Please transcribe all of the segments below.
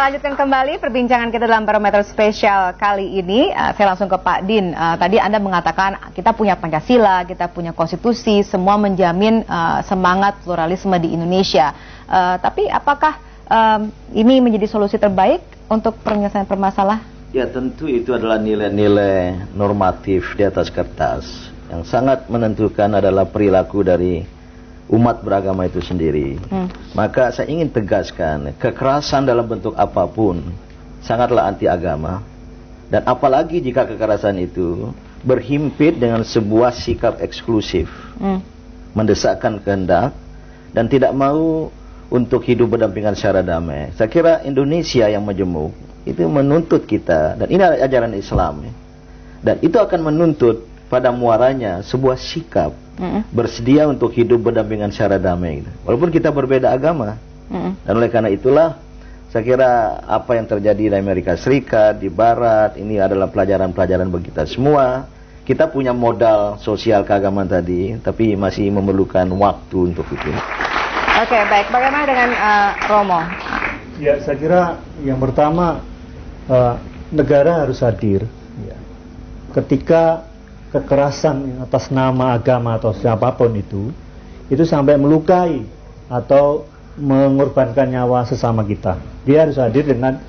lanjutkan kembali perbincangan kita dalam Barometer spesial kali ini. Saya langsung ke Pak Din. Tadi Anda mengatakan kita punya Pancasila, kita punya konstitusi, semua menjamin semangat pluralisme di Indonesia. Tapi apakah ini menjadi solusi terbaik untuk penyelesaian permasalahan? Ya, tentu itu adalah nilai-nilai normatif di atas kertas. Yang sangat menentukan adalah perilaku dari umat beragama itu sendiri. Maka saya ingin tegaskan, kekerasan dalam bentuk apapun sangatlah anti agama. Dan apalagi jika kekerasan itu berhimpit dengan sebuah sikap eksklusif, mendesakkan kehendak, dan tidak mau untuk hidup berdampingan secara damai. Saya kira Indonesia yang majemuk itu menuntut kita, dan ini adalah ajaran Islam, dan itu akan menuntut pada muaranya sebuah sikap bersedia untuk hidup berdampingan secara damai, walaupun kita berbeda agama. Dan oleh karena itulah saya kira apa yang terjadi di Amerika Serikat, di Barat, ini adalah pelajaran-pelajaran bagi kita semua. Kita punya modal sosial keagamaan tadi, tapi masih memerlukan waktu untuk itu. Oke, baik. Bagaimana dengan Romo? Ya, saya kira yang pertama negara harus hadir. Ketika kekerasan atas nama agama atau siapapun itu sampai melukai atau mengorbankan nyawa sesama kita, dia harus hadir dengan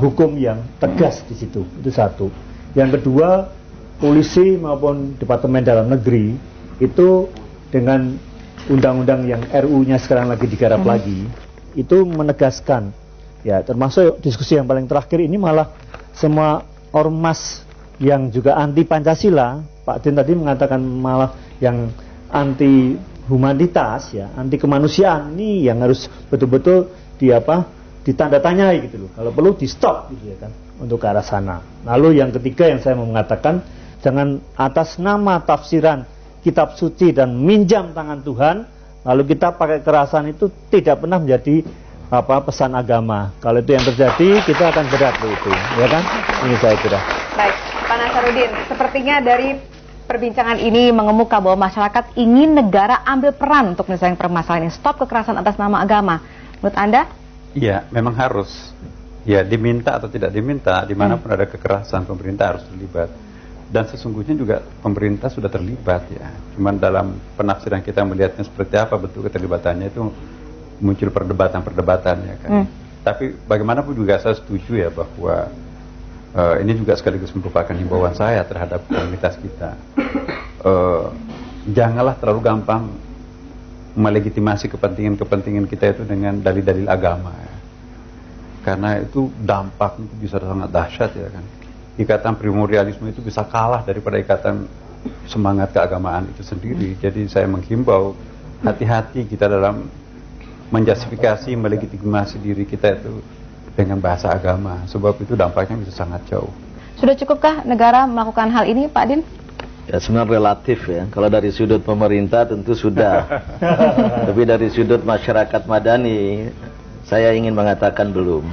hukum yang tegas di situ. Itu satu. Yang kedua, polisi maupun Departemen Dalam Negeri itu dengan undang-undang yang RU-nya sekarang lagi digarap lagi, itu menegaskan, ya, termasuk diskusi yang paling terakhir ini malah semua ormas yang juga anti Pancasila, Pak Din tadi mengatakan malah yang anti humanitas, ya, anti kemanusiaan, ini yang harus betul-betul ditandatanyai gitu loh. Kalau perlu di stop gitu ya kan, untuk ke arah sana. Lalu yang ketiga yang saya mau mengatakan, jangan atas nama tafsiran kitab suci dan minjam tangan Tuhan, lalu kita pakai kekerasan, itu tidak pernah menjadi pesan agama. Kalau itu yang terjadi, kita akan berat itu, ya kan? Ini saya kira. Baik, Pak Nasaruddin, sepertinya dari perbincangan ini mengemuka bahwa masyarakat ingin negara ambil peran untuk menyelesaikan permasalahan ini, stop kekerasan atas nama agama. Menurut Anda? Iya, memang harus. Ya, diminta atau tidak diminta, dimanapun ada kekerasan, pemerintah harus terlibat. Dan sesungguhnya juga pemerintah sudah terlibat, ya. Cuman dalam penafsiran kita melihatnya seperti apa bentuk keterlibatannya, itu muncul perdebatan-perdebatan, ya kan. Tapi bagaimanapun juga saya setuju ya bahwa ini juga sekaligus merupakan himbauan saya terhadap komunitas kita. Janganlah terlalu gampang melegitimasi kepentingan-kepentingan kita itu dengan dalil-dalil agama, ya. Karena itu dampaknya itu bisa sangat dahsyat, ya kan. Ikatan primordialisme itu bisa kalah daripada ikatan semangat keagamaan itu sendiri. Jadi saya menghimbau hati-hati kita dalam menjustifikasi, melegitimasi diri kita itu dengan bahasa agama, sebab itu dampaknya bisa sangat jauh. Sudah cukupkah negara melakukan hal ini, Pak Din? Ya, sebenarnya relatif ya. Kalau dari sudut pemerintah tentu sudah. Tapi dari sudut masyarakat madani, saya ingin mengatakan belum.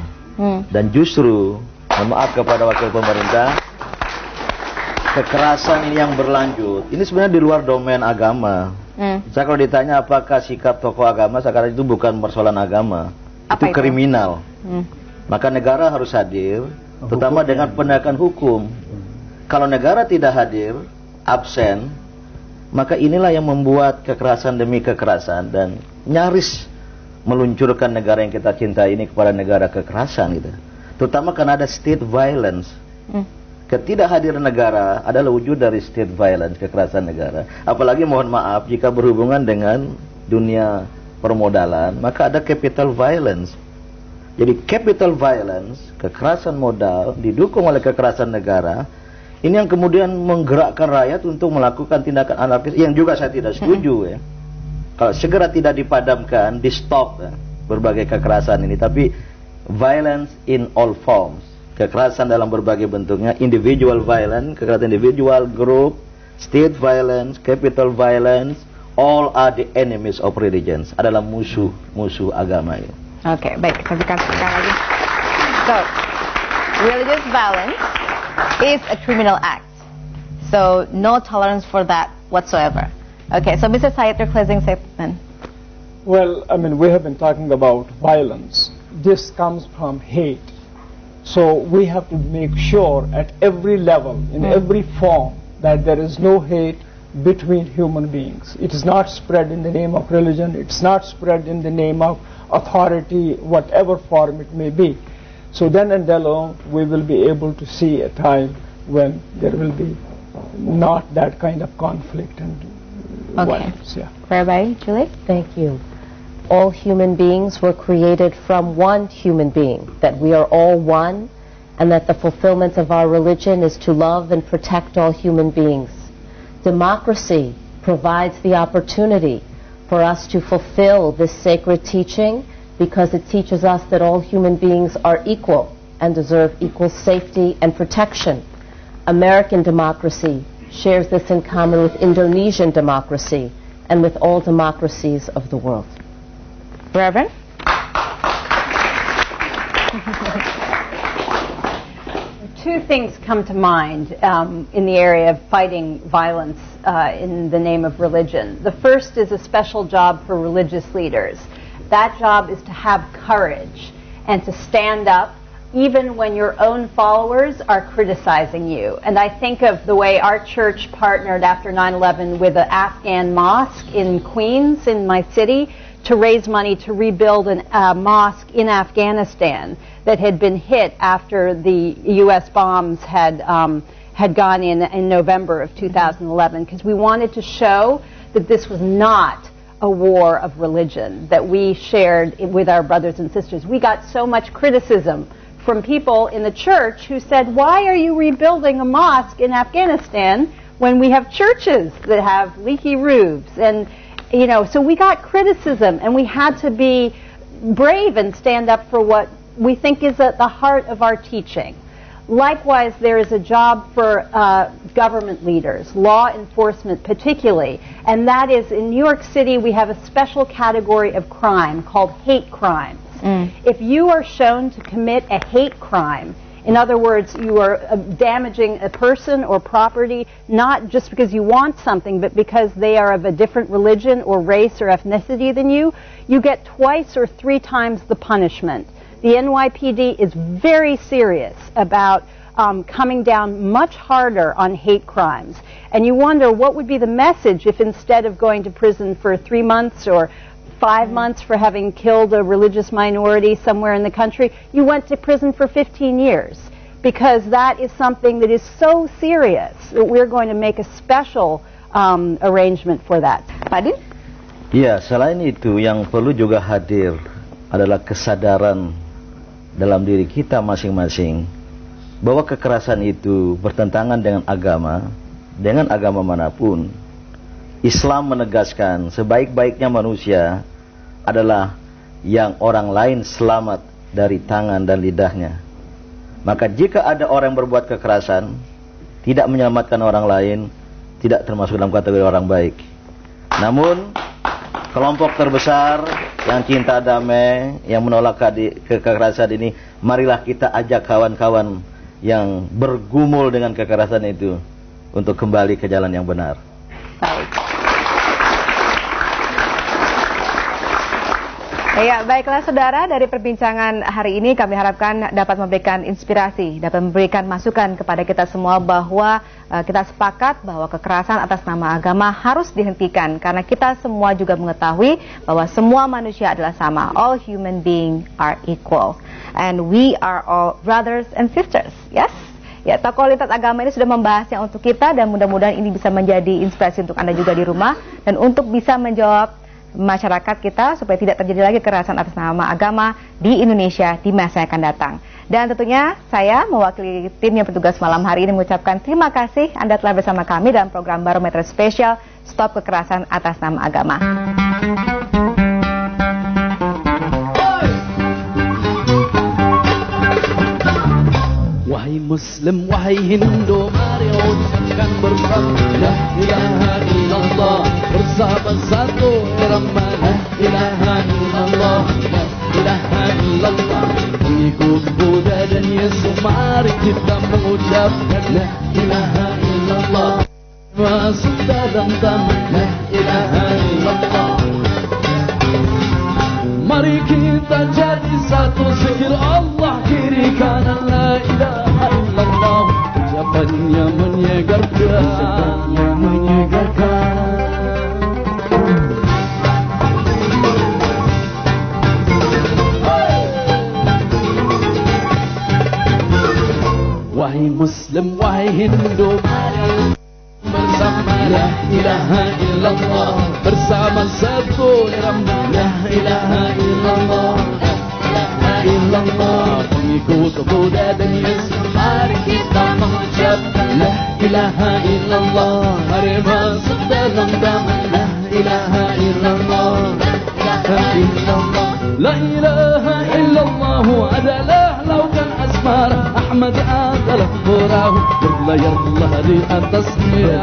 Dan justru, mohon maaf kepada wakil pemerintah, kekerasan yang berlanjut ini sebenarnya di luar domain agama. Saya kalau ditanya apakah sikap tokoh agama, saya kata itu bukan persoalan agama. Itu kriminal. Maka negara harus hadir, terutama dengan penegakan hukum. Kalau negara tidak hadir, absen, maka inilah yang membuat kekerasan demi kekerasan dan nyaris meluncurkan negara yang kita cintai ini kepada negara kekerasan gitu. Terutama karena ada state violence. Ketidakhadiran negara adalah wujud dari state violence, kekerasan negara. Apalagi mohon maaf jika berhubungan dengan dunia permodalan, maka ada capital violence. Jadi capital violence, kekerasan modal didukung oleh kekerasan negara, ini yang kemudian menggerakkan rakyat untuk melakukan tindakan anarkis yang juga saya tidak setuju, ya. Kalau segera tidak dipadamkan, di stop, ya, berbagai kekerasan ini. Tapi violence in all forms, kekerasan dalam berbagai bentuknya, individual violence, kekerasan individual, group, state violence, capital violence, all are the enemies of religions, adalah musuh agama ini. Oke, baik, kita sekali lagi. So, religious violence is a criminal act. So, no tolerance for that whatsoever. Okay, so Mr. Syed, your closing statement. Well, I mean, we have been talking about violence. this comes from hate. So we have to make sure at every level, in every form, that there is no hate between human beings. It is not spread in the name of religion, it's not spread in the name of authority, whatever form it may be. So then and alone we will be able to see a time when there will be not that kind of conflict and violence. Yeah. Rabbi Julie? Thank you. All human beings were created from one human being, that we are all one, and that the fulfillment of our religion is to love and protect all human beings. Democracy provides the opportunity for us to fulfill this sacred teaching because it teaches us that all human beings are equal and deserve equal safety and protection. American democracy shares this in common with Indonesian democracy and with all democracies of the world. Reverend? Two things come to mind in the area of fighting violence in the name of religion. The first is a special job for religious leaders. That job is to have courage and to stand up even when your own followers are criticizing you. And I think of the way our church partnered after 9/11 with an Afghan mosque in Queens, in my city, to raise money to rebuild a mosque in Afghanistan that had been hit after the U.S. bombs had gone in November of 2011, because we wanted to show that this was not a war of religion that we shared with our brothers and sisters. We got so much criticism from people in the church who said, why are you rebuilding a mosque in Afghanistan when we have churches that have leaky roofs? And you know, so we got criticism, and we had to be brave and stand up for what we think is at the heart of our teaching. Likewise, there is a job for government leaders, law enforcement particularly, and that is in New York City we have a special category of crime called hate crimes. If you are shown to commit a hate crime, in other words, you are damaging a person or property not just because you want something, but because they are of a different religion or race or ethnicity than you, you get twice or 3 times the punishment. The NYPD is very serious about coming down much harder on hate crimes. And you wonder what would be the message if instead of going to prison for 3 months or 5 months for having killed a religious minority somewhere in the country, you went to prison for 15 years. Because that is something that is so serious that we're going to make a special arrangement for that. Pak Din? Ya, selain itu yang perlu juga hadir adalah kesadaran dalam diri kita masing-masing bahwa kekerasan itu bertentangan dengan agama manapun. Islam menegaskan sebaik-baiknya manusia adalah yang orang lain selamat dari tangan dan lidahnya. Maka jika ada orang yang berbuat kekerasan, tidak menyelamatkan orang lain, tidak termasuk dalam kategori orang baik. Namun, kelompok terbesar yang cinta damai, yang menolak kekerasan ini, marilah kita ajak kawan-kawan yang bergumul dengan kekerasan itu untuk kembali ke jalan yang benar. Ya, baiklah saudara, dari perbincangan hari ini kami harapkan dapat memberikan inspirasi, dapat memberikan masukan kepada kita semua bahwa kita sepakat bahwa kekerasan atas nama agama harus dihentikan, karena kita semua juga mengetahui bahwa semua manusia adalah sama. All human beings are equal and we are all brothers and sisters. Yes? Ya, tokoh lintas agama ini sudah membahasnya untuk kita, dan mudah-mudahan ini bisa menjadi inspirasi untuk Anda juga di rumah dan untuk bisa menjawab masyarakat kita supaya tidak terjadi lagi kekerasan atas nama agama di Indonesia di masa yang akan datang. Dan tentunya saya mewakili tim yang bertugas malam hari ini mengucapkan terima kasih Anda telah bersama kami dalam program Barometer Spesial Stop Kekerasan Atas Nama Agama. Wahai Muslim, wahai Hindu, mari ucapkan bersama La ilaha illallah, bersama satu irama La ilaha illallah, La ilaha illallah. Ikut Buddha dan Yesus, mari kita mengucapkan La ilaha illallah, masuk dalam taman La ilaha illallah. Mari kita jadi satu. satu zikir Allah kiri kanan la ilaha illallah. Ucapannya menyegarkan. Wahai Muslim, wahai Hindu, bersama la ilaha illallah, bersama satu irama la ilaha illallah, la ilaha illallah. Pengikut Buddha dan Yesus, mari kita mengucap la ilaha illallah. Mari masuk dalam damai la ilaha illallah, la ilaha illallah. La ilaha illallah adalah laukan asmara, Ahmad adalah perahu, berlayarlah di atasnya.